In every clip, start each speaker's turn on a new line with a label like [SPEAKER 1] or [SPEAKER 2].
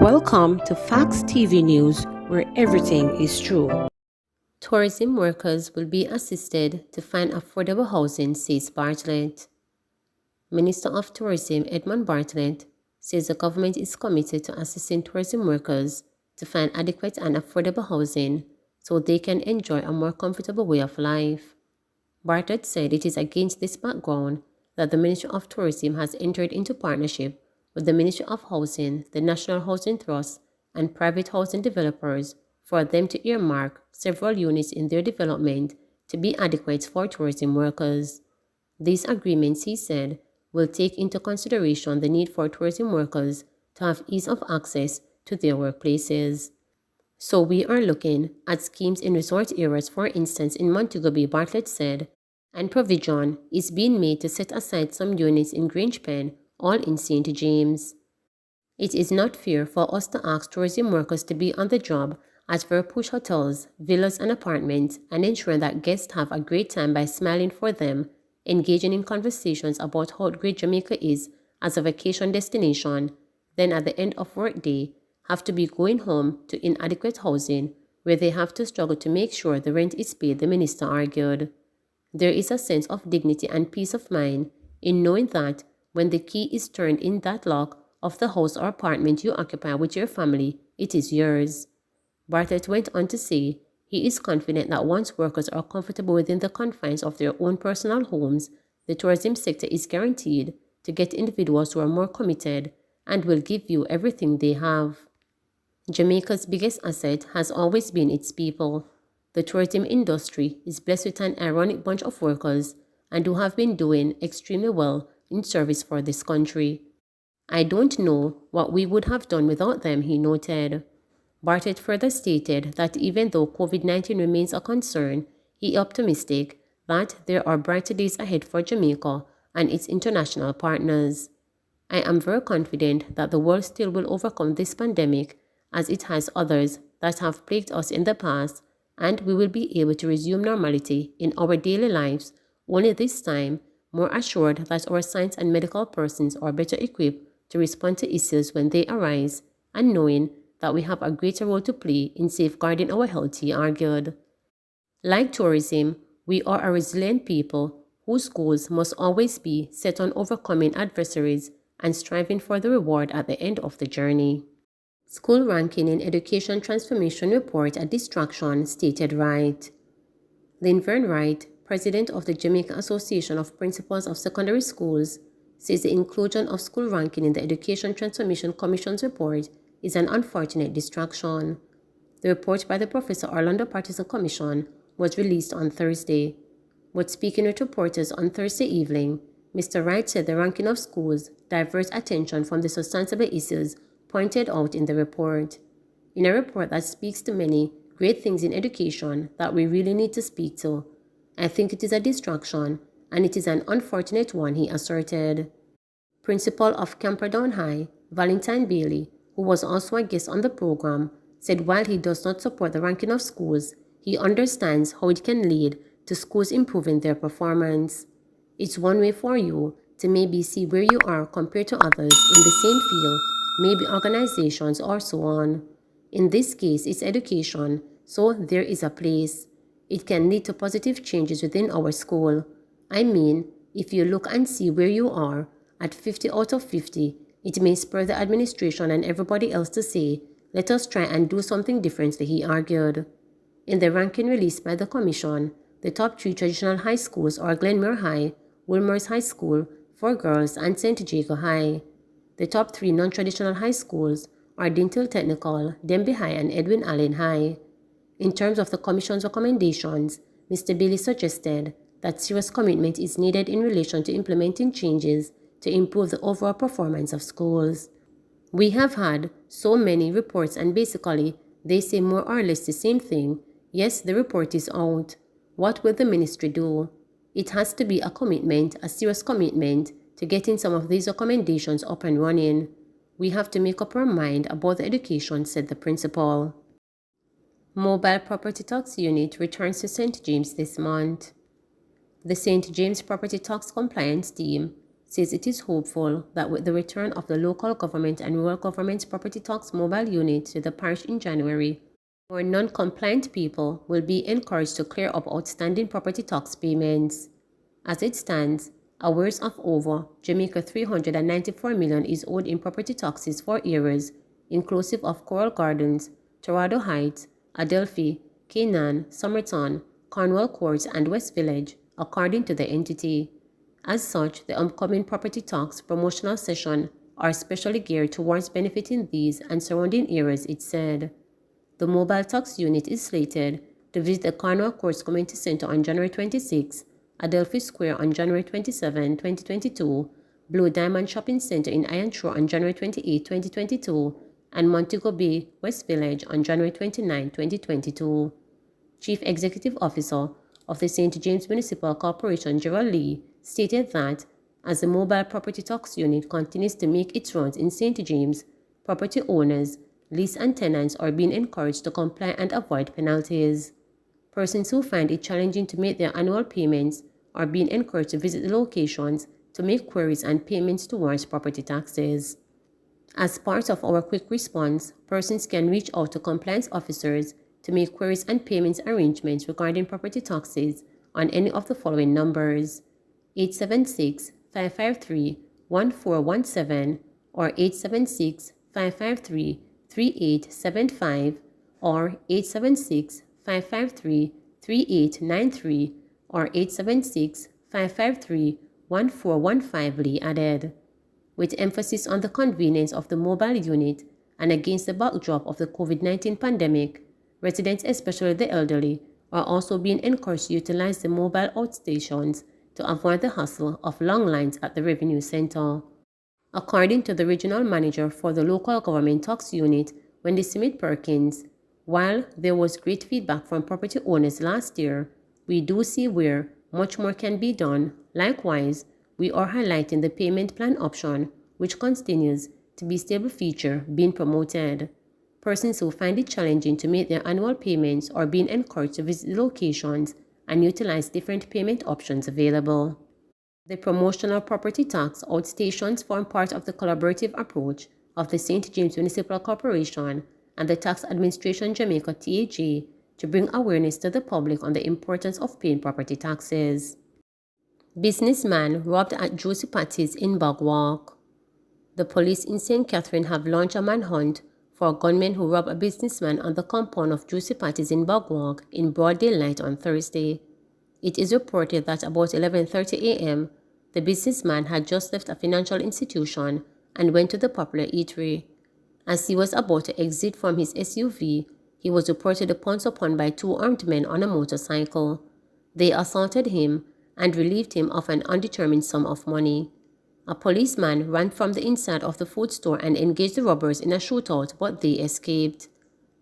[SPEAKER 1] Welcome to Facts TV News, where everything is true. Tourism workers will be assisted to find affordable housing, says Bartlett. Minister of Tourism Edmund Bartlett says the government is committed to assisting tourism workers to find adequate and affordable housing so they can enjoy a more comfortable way of life. Bartlett said it is against this background that the Ministry of Tourism has entered into partnership with the Ministry of Housing, the National Housing Trust, and private housing developers for them to earmark several units in their development to be adequate for tourism workers. These agreements, he said, will take into consideration the need for tourism workers to have ease of access to their workplaces. So we are looking at schemes in resort areas, for instance in Montego Bay, Bartlett said, and provision is being made to set aside some units in Grange Pen, all in St. James. It is not fair for us to ask tourism workers to be on the job at very push hotels, villas and apartments and ensuring that guests have a great time by smiling for them, engaging in conversations about how great Jamaica is as a vacation destination, then at the end of workday have to be going home to inadequate housing where they have to struggle to make sure the rent is paid, the minister argued. There is a sense of dignity and peace of mind in knowing that when the key is turned in that lock of the house or apartment you occupy with your family, it is yours. Bartlett went on to say he is confident that once workers are comfortable within the confines of their own personal homes, the tourism sector is guaranteed to get individuals who are more committed and will give you everything they have. Jamaica's biggest asset has always been its people. The tourism industry is blessed with an ironic bunch of workers and who have been doing extremely well in service for this country. I don't know what we would have done without them, he noted. Bartlett further stated that even though COVID-19 remains a concern, he is optimistic that there are brighter days ahead for Jamaica and its international partners. I am very confident that the world still will overcome this pandemic as it has others that have plagued us in the past, and we will be able to resume normality in our daily lives, only this time more assured that our science and medical persons are better equipped to respond to issues when they arise, and knowing that we have a greater role to play in safeguarding our health, he argued. Like tourism, we are a resilient people whose goals must always be set on overcoming adversaries and striving for the reward at the end of the journey. School Ranking in Education Transformation Report a Distraction, stated Wright. Linvern Wright, president of the Jamaica Association of Principals of Secondary Schools, says the inclusion of school ranking in the Education Transformation Commission's report is an unfortunate distraction. The report by the Professor Orlando Patterson Commission was released on Thursday. But speaking with reporters on Thursday evening, Mr. Wright said the ranking of schools diverts attention from the sustainable issues pointed out in the report. In a report that speaks to many great things in education that we really need to speak to, I think it is a distraction, and it is an unfortunate one, he asserted. Principal of Camperdown High, Valentine Bailey, who was also a guest on the program, said while he does not support the ranking of schools, he understands how it can lead to schools improving their performance. It's one way for you to maybe see where you are compared to others in the same field, maybe organizations or so on. In this case, it's education, so there is a place. It can lead to positive changes within our school. I mean, if you look and see where you are, at 50 out of 50, it may spur the administration and everybody else to say, let us try and do something differently, he argued. In the ranking released by the Commission, the top 3 traditional high schools are Glenmore High, Wilmers High School for girls, and St. Jago High. The top 3 non-traditional high schools are Dintle Technical, Denby High, and Edwin Allen High. In terms of the Commission's recommendations, Mr. Bailey suggested that serious commitment is needed in relation to implementing changes to improve the overall performance of schools. We have had so many reports and basically they say more or less the same thing. Yes, the report is out. What will the ministry do? It has to be a commitment, a serious commitment, to getting some of these recommendations up and running. We have to make up our mind about the education, said the principal. Mobile Property Tax Unit returns to St. James this month. The St. James Property Tax Compliance Team says it is hopeful that with the return of the local government and rural government property tax mobile unit to the parish in January, more non-compliant people will be encouraged to clear up outstanding property tax payments. As it stands, arrears of over Jamaica $394 million is owed in property taxes for areas inclusive of Coral Gardens, Torado Heights, Adelphi, Canaan, Somerton, Cornwall Courts, and West Village, according to the entity. As such, the upcoming property tax promotional session are specially geared towards benefiting these and surrounding areas, it said. The mobile tax unit is slated to visit the Cornwall Courts Community Center on January 26, Adelphi Square on January 27, 2022, Blue Diamond Shopping Center in Iron Shore on January 28, 2022, and Montego Bay, West Village on January 29, 2022. Chief Executive Officer of the St. James Municipal Corporation, Gerald Lee, stated that as the mobile property tax unit continues to make its runs in St. James, property owners, lease and tenants are being encouraged to comply and avoid penalties. Persons who find it challenging to make their annual payments are being encouraged to visit the locations to make queries and payments towards property taxes. As part of our quick response, persons can reach out to compliance officers to make queries and payments arrangements regarding property taxes on any of the following numbers: 876-553-1417 or 876-553-3875 or 876-553-3893 or 876-553-1415, Lee added. With emphasis on the convenience of the mobile unit and against the backdrop of the COVID-19 pandemic, residents, especially the elderly, are also being encouraged to utilize the mobile outstations to avoid the hassle of long lines at the revenue center. According to the regional manager for the local government tax unit, Wendy Smith Perkins, while there was great feedback from property owners last year, we do see where much more can be done. Likewise, we are highlighting the payment plan option, which continues to be a stable feature being promoted. Persons who find it challenging to make their annual payments are being encouraged to visit the locations and utilize different payment options available. The promotional property tax outstations form part of the collaborative approach of the St. James Municipal Corporation and the Tax Administration Jamaica TAJ to bring awareness to the public on the importance of paying property taxes. Businessman robbed at Juicy Patties in Bogwalk. The police in St. Catherine have launched a manhunt for a gunman who robbed a businessman on the compound of Juicy Patties in Bogwalk in broad daylight on Thursday. It is reported that about 11:30 a.m., the businessman had just left a financial institution and went to the popular eatery. As he was about to exit from his SUV, he was reportedly pounced upon by two armed men on a motorcycle. They assaulted him and relieved him of an undetermined sum of money. A policeman ran from the inside of the food store and engaged the robbers in a shootout, but they escaped.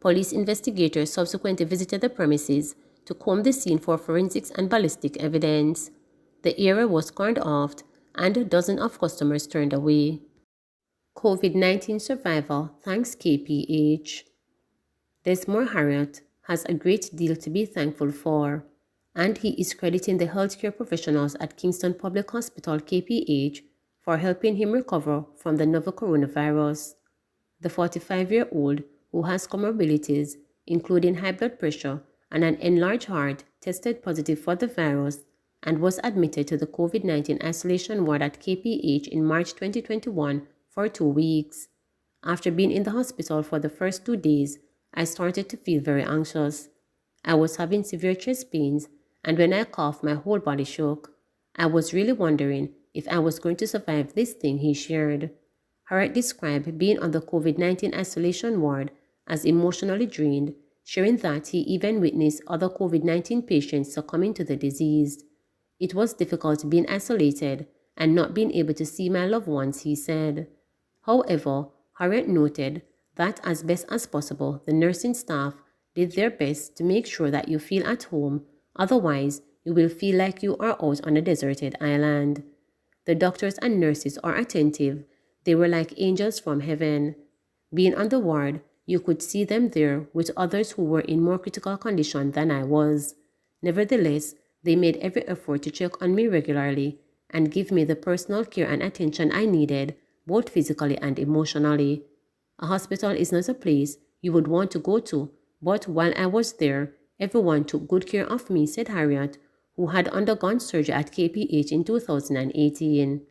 [SPEAKER 1] Police investigators subsequently visited the premises to comb the scene for forensics and ballistic evidence. The area was cordoned off and dozens of customers turned away. COVID-19 survivor thanks KPH. Desmore Harriott has a great deal to be thankful for, and he is crediting the healthcare professionals at Kingston Public Hospital KPH for helping him recover from the novel coronavirus. The 45-year-old, who has comorbidities including high blood pressure and an enlarged heart, tested positive for the virus and was admitted to the COVID-19 isolation ward at KPH in March 2021 for 2 weeks. After being in the hospital for the first 2 days, I started to feel very anxious. I was having severe chest pains, and when I coughed, my whole body shook. I was really wondering if I was going to survive this thing, he shared. Harriott described being on the COVID-19 isolation ward as emotionally drained, sharing that he even witnessed other COVID-19 patients succumbing to the disease. It was difficult being isolated and not being able to see my loved ones, he said. However, Harriott noted that as best as possible, the nursing staff did their best to make sure that you feel at home, otherwise you will feel like you are out on a deserted island. The doctors and nurses are attentive. They were like angels from heaven. Being on the ward, you could see them there with others who were in more critical condition than I was. Nevertheless, they made every effort to check on me regularly, and give me the personal care and attention I needed, both physically and emotionally. A hospital is not a place you would want to go to, but while I was there, everyone took good care of me, said Harriet, who had undergone surgery at KPH in 2018.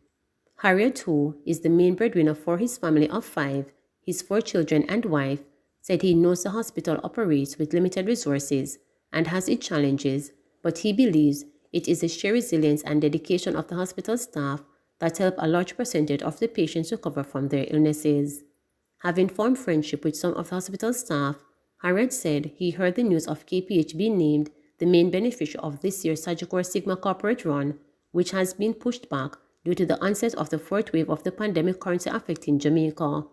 [SPEAKER 1] Harriet, who is the main breadwinner for his family of 5, his 4 children and wife, said he knows the hospital operates with limited resources and has its challenges, but he believes it is the sheer resilience and dedication of the hospital staff that help a large percentage of the patients recover from their illnesses. Having formed friendship with some of the hospital staff, Harriet said he heard the news of KPH being named the main beneficiary of this year's Sagicor Sigma corporate run, which has been pushed back due to the onset of the 4th wave of the pandemic currently affecting Jamaica.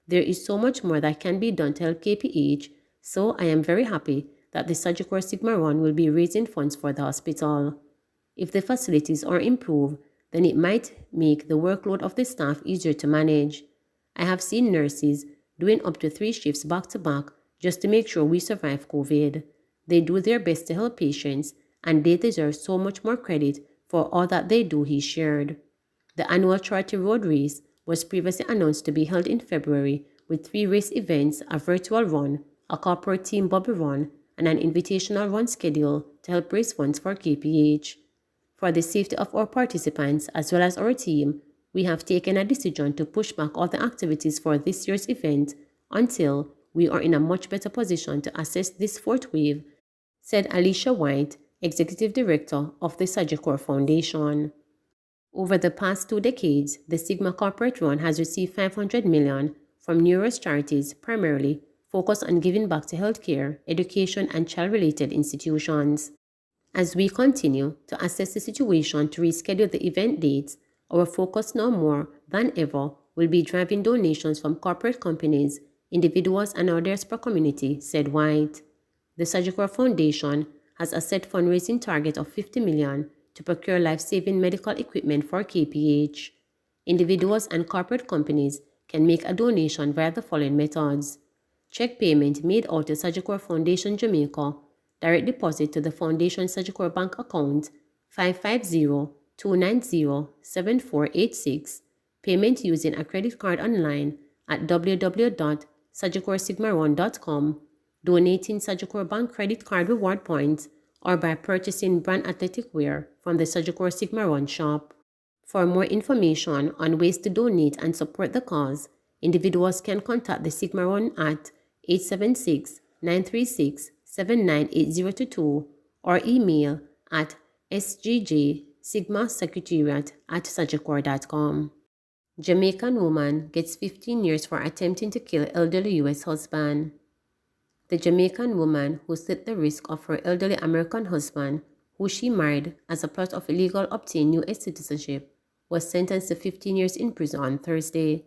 [SPEAKER 1] There is so much more that can be done to help KPH, so I am very happy that the Sagicor Sigma run will be raising funds for the hospital. If the facilities are improved, then it might make the workload of the staff easier to manage. I have seen nurses doing up to 3 shifts back to back just to make sure we survive COVID. They do their best to help patients, and they deserve so much more credit for all that they do, he shared. The annual Charity Road Race was previously announced to be held in February with 3 race events, a virtual run, a corporate team bobby run, and an invitational run schedule to help raise funds for KPH. For the safety of our participants as well as our team, we have taken a decision to push back all the activities for this year's event until we are in a much better position to assess this 4th wave, said Alicia White, Executive Director of the Sagicor Foundation. Over the past 2 decades, the Sigma Corporate Run has received $500 million from numerous charities, primarily focused on giving back to healthcare, education, and child-related institutions. As we continue to assess the situation to reschedule the event dates, our focus now more than ever will be driving donations from corporate companies, individuals, and our diaspora community, said White. The Sagicor Foundation has a set fundraising target of $50 million to procure life-saving medical equipment for KPH. Individuals and corporate companies can make a donation via the following methods: check payment made out to Sagicor Foundation Jamaica, direct deposit to the Foundation Sagicor Bank account 550-290-7486, payment using a credit card online at www.sagicorsigmaron.com, donating Sagicor Bank credit card reward points, or by purchasing brand athletic wear from the Sagicor Sigma Run shop. For more information on ways to donate and support the cause, individuals can contact the Sigma Run at 876-936-798022 or email at sgjsigmasecretariat@sagicor.com. Jamaican woman gets 15 years for attempting to kill elderly U.S. husband. The Jamaican woman who set the risk of her elderly American husband, who she married as a part of illegal obtain U.S. citizenship, was sentenced to 15 years in prison on Thursday.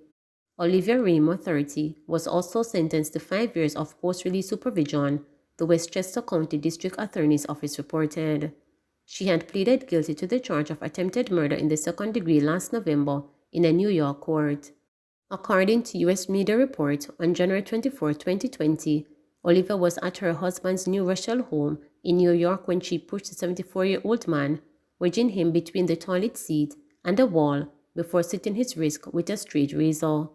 [SPEAKER 1] Olivia Raymo, 30, was also sentenced to 5 years of post-release supervision, the Westchester County District Attorney's Office reported. She had pleaded guilty to the charge of attempted murder in the 2nd degree last November in a New York court. According to U.S. media report, on January 24, 2020, Olivia was at her husband's New Rochelle home in New York when she pushed the 74-year-old man, wedging him between the toilet seat and a wall before slitting his wrist with a straight razor.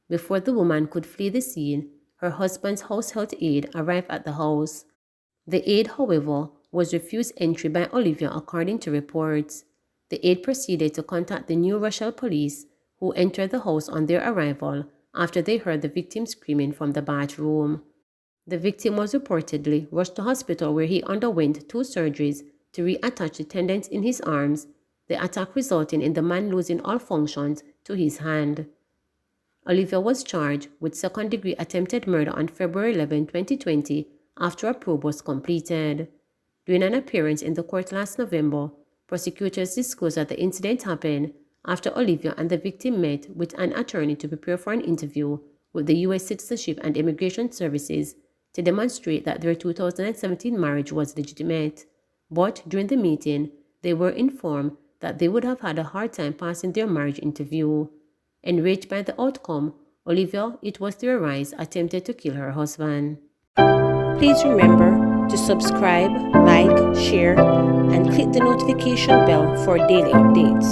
[SPEAKER 1] Before the woman could flee the scene, her husband's house health aide arrived at the house. The aide, however, was refused entry by Olivia according to reports. The aide proceeded to contact the New Rochelle police, who entered the house on their arrival after they heard the victim screaming from the bathroom. The victim was reportedly rushed to hospital where he underwent 2 surgeries to reattach the tendons in his arms, the attack resulting in the man losing all functions to his hand. Olivia was charged with 2nd-degree attempted murder on February 11, 2020, after a probe was completed. During an appearance in the court last November, prosecutors disclosed that the incident happened after Olivia and the victim met with an attorney to prepare for an interview with the U.S. Citizenship and Immigration Services to demonstrate that their 2017 marriage was legitimate. But during the meeting, they were informed that they would have had a hard time passing their marriage interview. Enraged by the outcome, Olivia, it was theorized, attempted to kill her husband. Please remember to subscribe, like, share, and click the notification bell for daily updates.